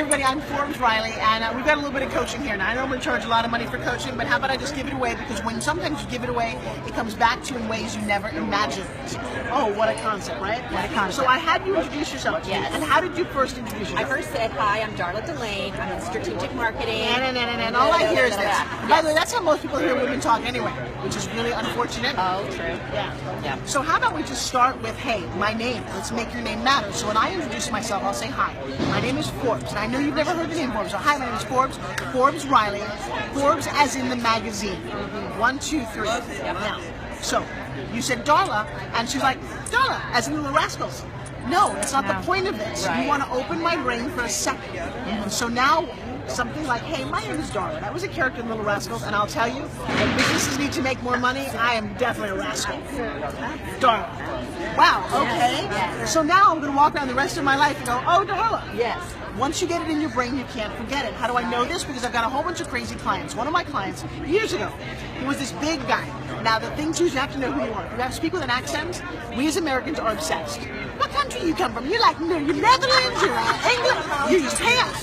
everybody, I'm Forbes Riley, and we've got a little bit of coaching here. Now, I normally charge a lot of money for coaching, but how about I just give it away? Because when sometimes you give it away, it comes back to you in ways you never imagined. Oh, what a concept, right? What a concept. So I had you introduce yourself. Yes. And how did you first introduce yourself? I first said, hi, I'm Darla Delane. I'm in strategic marketing. And all I hear is this. By the way, that's how most people hear women talk anyway, which is really unfortunate. Oh, true. Yeah. So how about we just start with, hey, my name. Let's make your name matter. So when I introduce myself, I'll say, hi, my name is Forbes. And I know you've never heard the name Forbes. So hi, my name is Forbes. Forbes Riley. Forbes as in the magazine. 1, 2, 3. Now, so you said Darla, and she's like, Darla, as in Little Rascals. No, it's not the point of this. Right. You want to open my brain for a second. And so now, something like, hey, my name is Darla. That was a character in Little Rascals, and I'll tell you, if businesses need to make more money, I am definitely a rascal. Darla. Wow, okay. Yes. So now I'm going to walk around the rest of my life and go, oh, Darla. Yes. Once you get it in your brain, you can't forget it. How do I know this? Because I've got a whole bunch of crazy clients. One of my clients, years ago, he was this big guy. Now, the thing too is you have to know who you are. You have to speak with an accent. We as Americans are obsessed. What country you come from? You're like, no, you're Netherlands, you're England, you're Japan.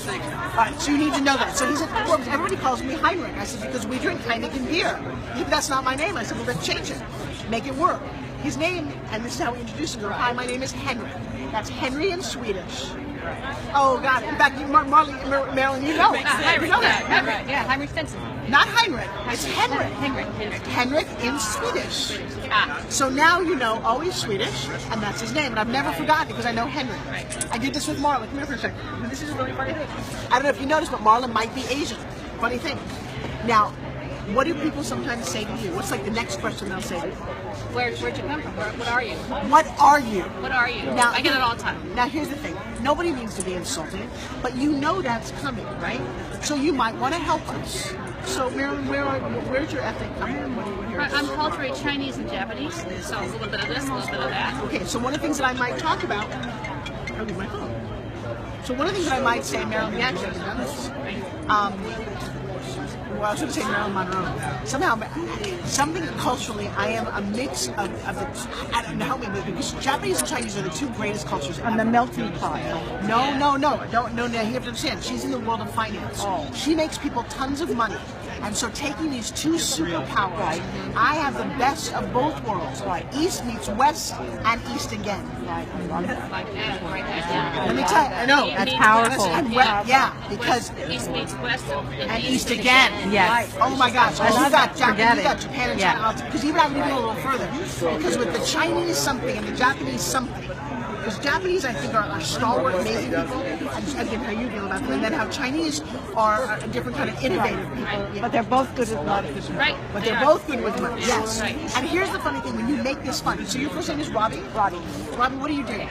All right, so you need to know that. So he said, Forbes, everybody calls me Heinrich. I said, because we drink Heineken beer. If that's not my name, I said, well, let's change it. Make it work. His name, and this is how we introduce him. Hi, my name is Henry. That's Henry in Swedish. Oh, God. In fact, Marilyn, you know. Heinrich, you know that. Heinrich, yeah, Heinrich Stenson. Not Heinrich. It's Henrik. Henrik in Swedish. So now you know always Swedish, and that's his name. And I've never forgotten it because I know Henrik. I did this with Marla. Come here for a second. This is a really funny thing. I don't know if you noticed, but Marla might be Asian. Funny thing. Now, what do people sometimes say to you? What's like the next question they'll say to you? Where'd you come from? What are you? What are you? What are you? Now, I get it all the time. Now here's the thing. Nobody needs to be insulting, but you know that's coming, right? So you might want to help us. So Marilyn, where's your ethnic coming? I'm culturally Chinese and Japanese, so a little bit of this, a little bit of that. Okay, so one of the things that I might talk about, I'll get my phone. So one of the things that I might say, Marilyn, we actually have done this. Well, I was going to say Marilyn Monroe. Somehow, something culturally, I am a mix of the. I don't know, help me with it, because Japanese and Chinese are the two greatest cultures ever. And the melting pot. No. No, you have to understand. She's in the world of finance. Oh. She makes people tons of money. And so taking these two superpowers, I have the best of both worlds. East meets West and East again. Like that, right there. Let me tell you, I know. That's powerful. Because East meets West and East again. Yes. Oh my gosh. I love that. Forget You got Japan and China. Because even I'm even a little further. Because with the Chinese something and the Japanese something. Because Japanese, I think, are stalwart, amazing people. And again, how you feel about them. And then how Chinese are a different kind of innovative people. But they're both good with money. Right. But they're both good with money. Yes. Right. And here's the funny thing. When you make this fun. So your first name is Robbie? Robbie. Robbie, what do you do?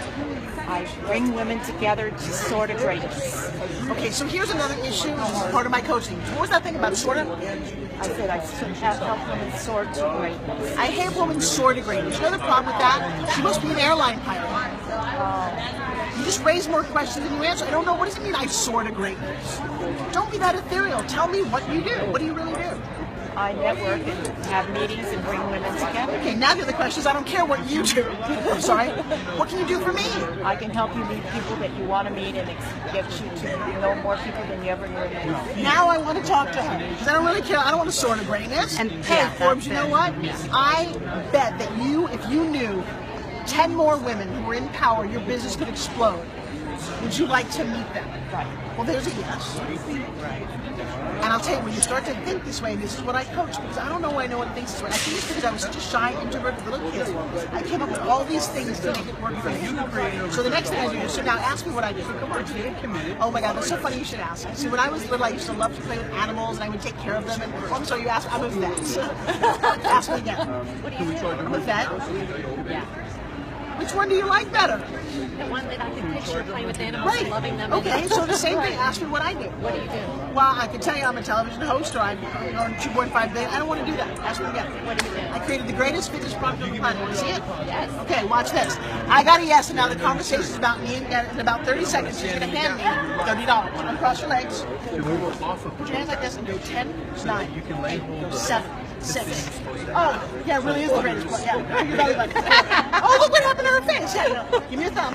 I bring women together to soar to greatness. Okay, so here's another issue. This is part of my coaching. What was that thing about sort of? I said I help women soar to greatness. I help women soar to greatness. You know the problem with that? She must be an airline pilot. You just raise more questions than you answer. I don't know. What does it mean I soar to greatness? Don't be that ethereal. Tell me what you do. What do you really do? I network and have meetings and bring women together. Okay, now the other question is I don't care what you do. I'm sorry. What can you do for me? I can help you meet people that you want to meet and get you to know more people than you ever knew. Now I want to talk to her because I don't really care. I don't want to soar to greatness. And hey, Forbes, you know what? I bet that if you knew 10 more women who were in power, your business could explode. Would you like to meet them? Right. Well, there's a yes. And I'll tell you, when you start to think this way, and this is what I coach, because I don't know why no one thinks this way. I think it's because I was such a shy, introverted little kid. I came up with all these things to make it work for me. So the next thing I do is, so now ask me what I do. Oh my God, that's so funny you should ask. See, when I was little, I used to love to play with animals, and I would take care of them. And I'm sorry, you asked, I'm a vet. Ask me again. I'm a vet. Yeah. Which one do you like better? The one that I can picture playing with animals and loving them. Okay, so the same thing. Ask me what I do. What do you do? Well, I can tell you I'm a television host or I'm on 2.5 billion. I don't want to do that. Ask me again. What do you do? I created the greatest fitness product on the planet. Want to see it? Yes. Okay, watch this. I got a yes, and now the conversation is about me. And in about 30 seconds, she's going to hand me $30. Uncross your legs. Put your hands like this and go 10, 9, 8, 7. 6. Oh, yeah, it really is the greatest book. Yeah. Your belly button. Oh, look what happened to her face. Yeah, no. Give me a thumb.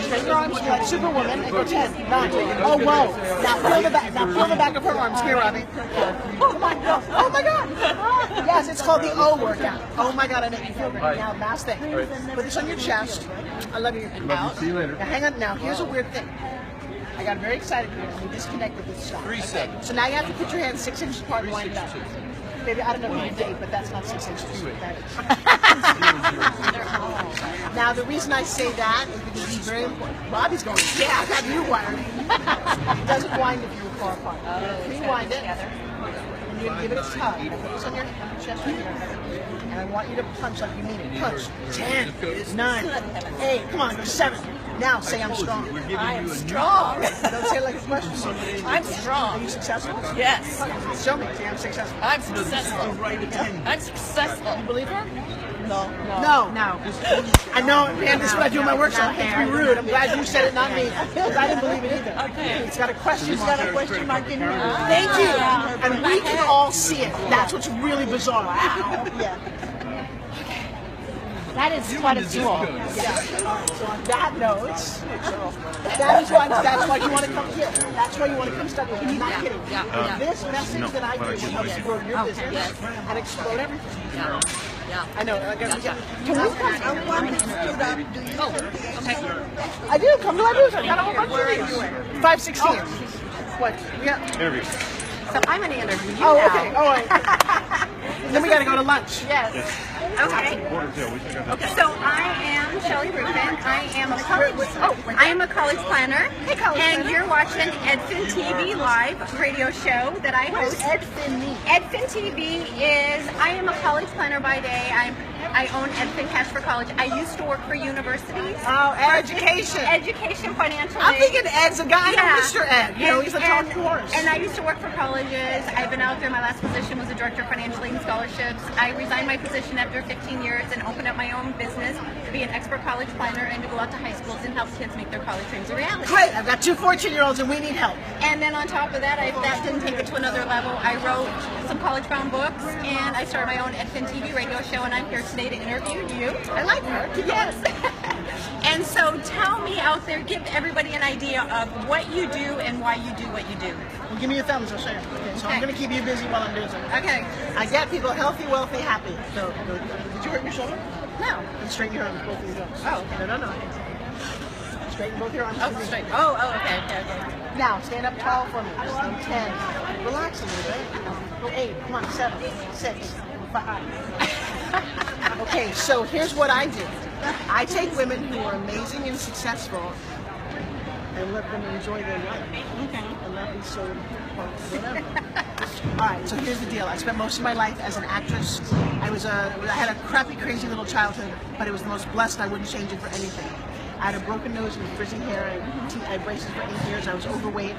Straighten your arms like Superwoman and go 10, 9. Oh, whoa. Now pull the back. Now pull the back of her arms. Here, Robbie. Oh my God. Oh my God. Yes, it's called the O workout. Oh my God, I make you feel great. Now, last thing. Put this on your chest. I love you. Out. See you later. Now, hang on. Now, here's a weird thing. I got very excited here and we disconnected this stuff. 3 seconds. So now you have to put your hands 6 inches apart and wind it up. Maybe I don't know who you date, but that's not 6 inches. That is. Now the reason I say that is because it's very important. Bobby's going, yeah, I got you wired. It doesn't wind if you're far apart. You're going to rewind it, and you're going to give it a tug. Put this on your chest right here. And I want you to punch like you mean it. Punch. 10, 9, 8, come on, go 7. Now say I'm strong. I am strong. Don't say it like a question. I'm Are strong. you successful? Yes. Show me. Say I'm successful. I'm successful. I'm successful. You believe her? No. No. I know, man, this is what I do in my workshop. I hate to be rude. I'm glad you said it, not me. Because I didn't believe it either. Okay. It's got a question mark. Got a question mark in here. Thank you. And we can all see it. That's what's really bizarre. Yeah. That is quite a tool. Yeah. So on that note, that's why you want to come here. That's why you want to come study with me. I'm not kidding. This message that I do will help explode your business and explode everything. Yeah. I know. Can we come? I want to stood up. Do you? Oh, okay. I do. Come to my booth. I got a whole bunch of things. 516. What? Yeah. Interview. So I'm going to interview you Oh, now. okay. All right. Then we got to go to lunch. Yes. Okay. Okay. So I am Shelley Rubin. I am a college planner. Hey, college and planner. you're watching EDFIN TV live radio show that I host. EDFIN mean? EDFIN TV is, I am a college planner by day. I own EDFIN Cash for College. I used to work for universities. Oh, education. Education, financial I'm aid. thinking Ed's a guy. Yeah. Mr. Ed. You know, he's the top course. And I used to work for colleges. I've been out there. My last position was the director of financial aid and scholarships. I resigned my position after 15 years and opened up my own business to be an expert college planner and to go out to high schools and help kids make their college dreams a reality. Great. I've got 2 14-year-olds and we need help. And then on top of that, that didn't take it to another level. I wrote some college-bound books and I started my own EDFIN TV radio show, and I'm here today to interview you. I like her. Yes. And so tell me out there, give everybody an idea of what you do and why you do what you do. Well, give me your thumbs. I'll show you. Okay, so I'm Okay. going to keep you busy while I'm doing something. Okay. I get people healthy, wealthy, happy. So, did you hurt your shoulder? No. And straighten your arms, both of your arms. Oh, okay. No. Straighten both your arms. Oh, straight. Oh, okay. Now, stand up tall for me. Just go 10. Relax a little bit. Go 8. Come on, 7, 6, 5. Okay, so here's what I do. I take women who are amazing and successful and let them enjoy their life. Okay. And not be so whatever. All right, so here's the deal. I spent most of my life as an actress. I had a crappy, crazy little childhood, but it was the most blessed. I wouldn't change it for anything. I had a broken nose and frizzy hair. I had braces for 8 years. I was overweight.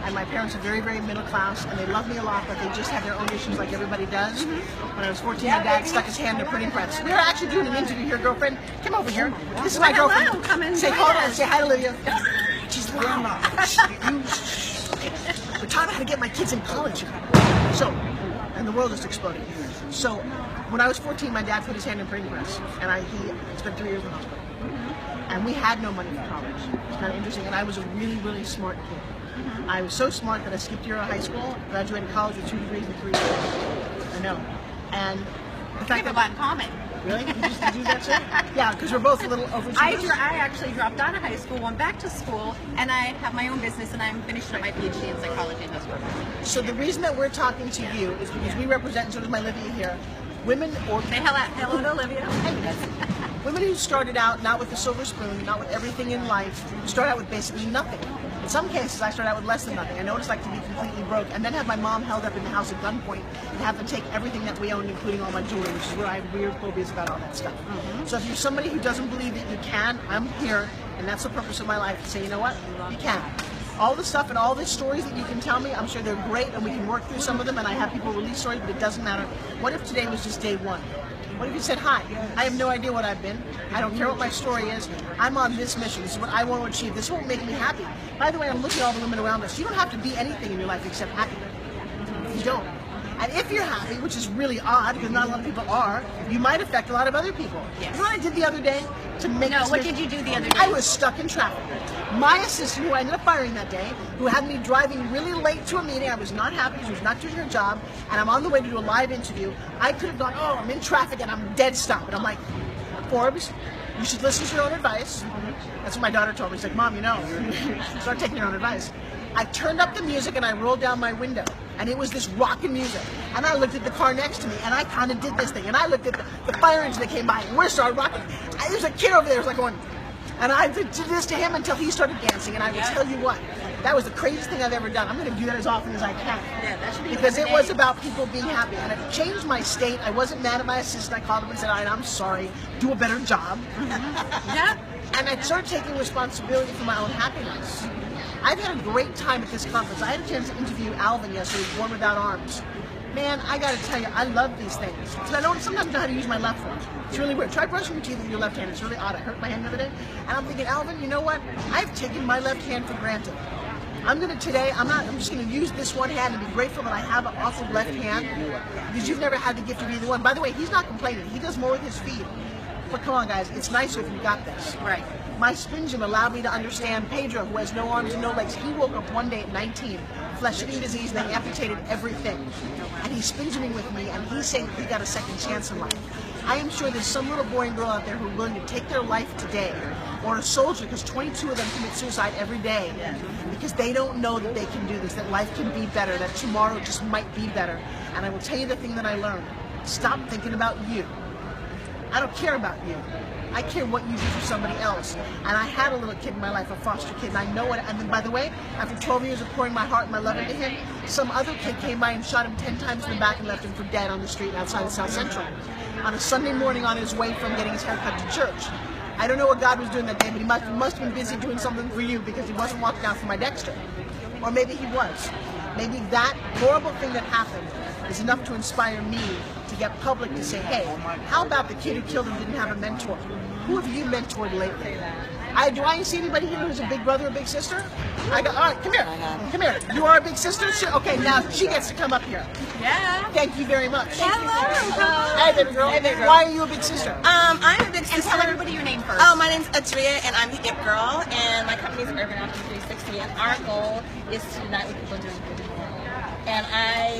And my parents are very, very middle class, and they love me a lot, but they just have their own issues like everybody does. When I was 14, my dad stuck his hand in a printing press. We were actually doing an interview here, girlfriend. Come over here. This is my Hello, girlfriend. come in. Say hold on. Say hi, Olivia. She's loud. We're taught how to get my kids in college. So, and the world just exploded. So, when I was 14, my dad put his hand in a printing press, and he spent 3 years in the hospital. And we had no money for college. It's kind of interesting. And I was a really, really smart kid. I was so smart that I skipped a year of high school, graduated college with 2 degrees in 3 years. I know. And the We fact have a lot in common. really? Did you do that shit? Yeah, because we're both a little overachievers. I actually dropped out of high school, went back to school, and I have my own business, and I'm finishing up my PhD in psychology and history. So the reason that we're talking to you is because we represent, and so does my Olivia here, women or Say hello to Olivia. women who started out not with a silver spoon, not with everything in life, start out with basically nothing. In some cases, I started out with less than nothing. I know what it's like to be completely broke, and then have my mom held up in the house at gunpoint and have them take everything that we owned, including all my jewelry, which is where I have weird phobias about all that stuff. So if you're somebody who doesn't believe that you can, I'm here, and that's the purpose of my life, to say, you know what, you can. All the stuff and all the stories that you can tell me, I'm sure they're great, and we can work through some of them, and I have people release stories, but it doesn't matter. What if today was just day one? What if you said, hi, I have no idea what I've been. I don't care what my story is. I'm on this mission. This is what I want to achieve. This won't make me happy. By the way, I'm looking at all the women around us. You don't have to be anything in your life except happy. You don't. And if you're happy, which is really odd because not a lot of people are, you might affect a lot of other people. Yes. You know what I did the other day to make No, this what business- did you do the other day? I was stuck in traffic. My assistant, who I ended up firing that day, who had me driving really late to a meeting, I was not happy because she was not doing her job, and I'm on the way to do a live interview. I could have gone, oh, I'm in traffic and I'm dead stop. And I'm like, Forbes, you should listen to your own advice. That's what my daughter told me. She's like, Mom, you know, start taking your own advice. I turned up the music and I rolled down my window, and it was this rockin' music. And I looked at the car next to me, and I kind of did this thing. And I looked at the fire engine that came by, and we started rocking. There's a kid over there who's like going, and I did this to him until he started dancing. And I will tell you what, that was the craziest thing I've ever done. I'm going to do that as often as I can. Yeah, that should be because it every was day. about people being happy. And it changed my state. I wasn't mad at my assistant. I called him and said, all right, I'm sorry. Do a better job. Yeah. And I started taking responsibility for my own happiness. I've had a great time at this conference. I had a chance to interview Alvin yesterday, Born Without Arms. Man, I gotta tell you, I love these things. Because I don't sometimes know how to use my left one. It's really weird. Try brushing your teeth with your left hand. It's really odd. I hurt my hand the other day. And I'm thinking, Alvin, you know what? I've taken my left hand for granted. I'm just gonna use this one hand and be grateful that I have an awesome left hand. Because you've never had the gift of either one. By the way, he's not complaining. He does more with his feet. But come on, guys, it's nicer if you got this. Right. My spin gym allowed me to understand Pedro, who has no arms and no legs. He woke up one day at 19, flesh-eating disease, and they amputated everything. And he's spin gymming with me, and he's saying he got a second chance in life. I am sure there's some little boy and girl out there who are willing to take their life today, or a soldier, because 22 of them commit suicide every day, because they don't know that they can do this, that life can be better, that tomorrow just might be better. And I will tell you the thing that I learned. Stop thinking about you. I don't care about you. I care what you do for somebody else. And I had a little kid in my life, a foster kid, and I know it. And then, by the way, after 12 years of pouring my heart and my love into him, some other kid came by and shot him 10 times in the back and left him for dead on the street outside of South Central on a Sunday morning on his way from getting his hair cut to church. I don't know what God was doing that day, but he must have been busy doing something for you, because he wasn't walking out for my Dexter. Or maybe he was. Maybe that horrible thing that happened is enough to inspire me to get public to say, hey, how about the kid who killed him didn't have a mentor? Who have you mentored lately? Do I see anybody here who's a big brother or big sister? All right, come here. Come here. You are a big sister? Okay, now she gets to come up here. Yeah. Thank you very much. Hello. Hey, baby girl. Hey, baby girl. Why are you a big sister? I'm a big And sister. tell everybody your name first. Oh, my name's Adria, and I'm the It Girl, and my company is Urban Outfit 360, and our goal is to unite with people doing good. And I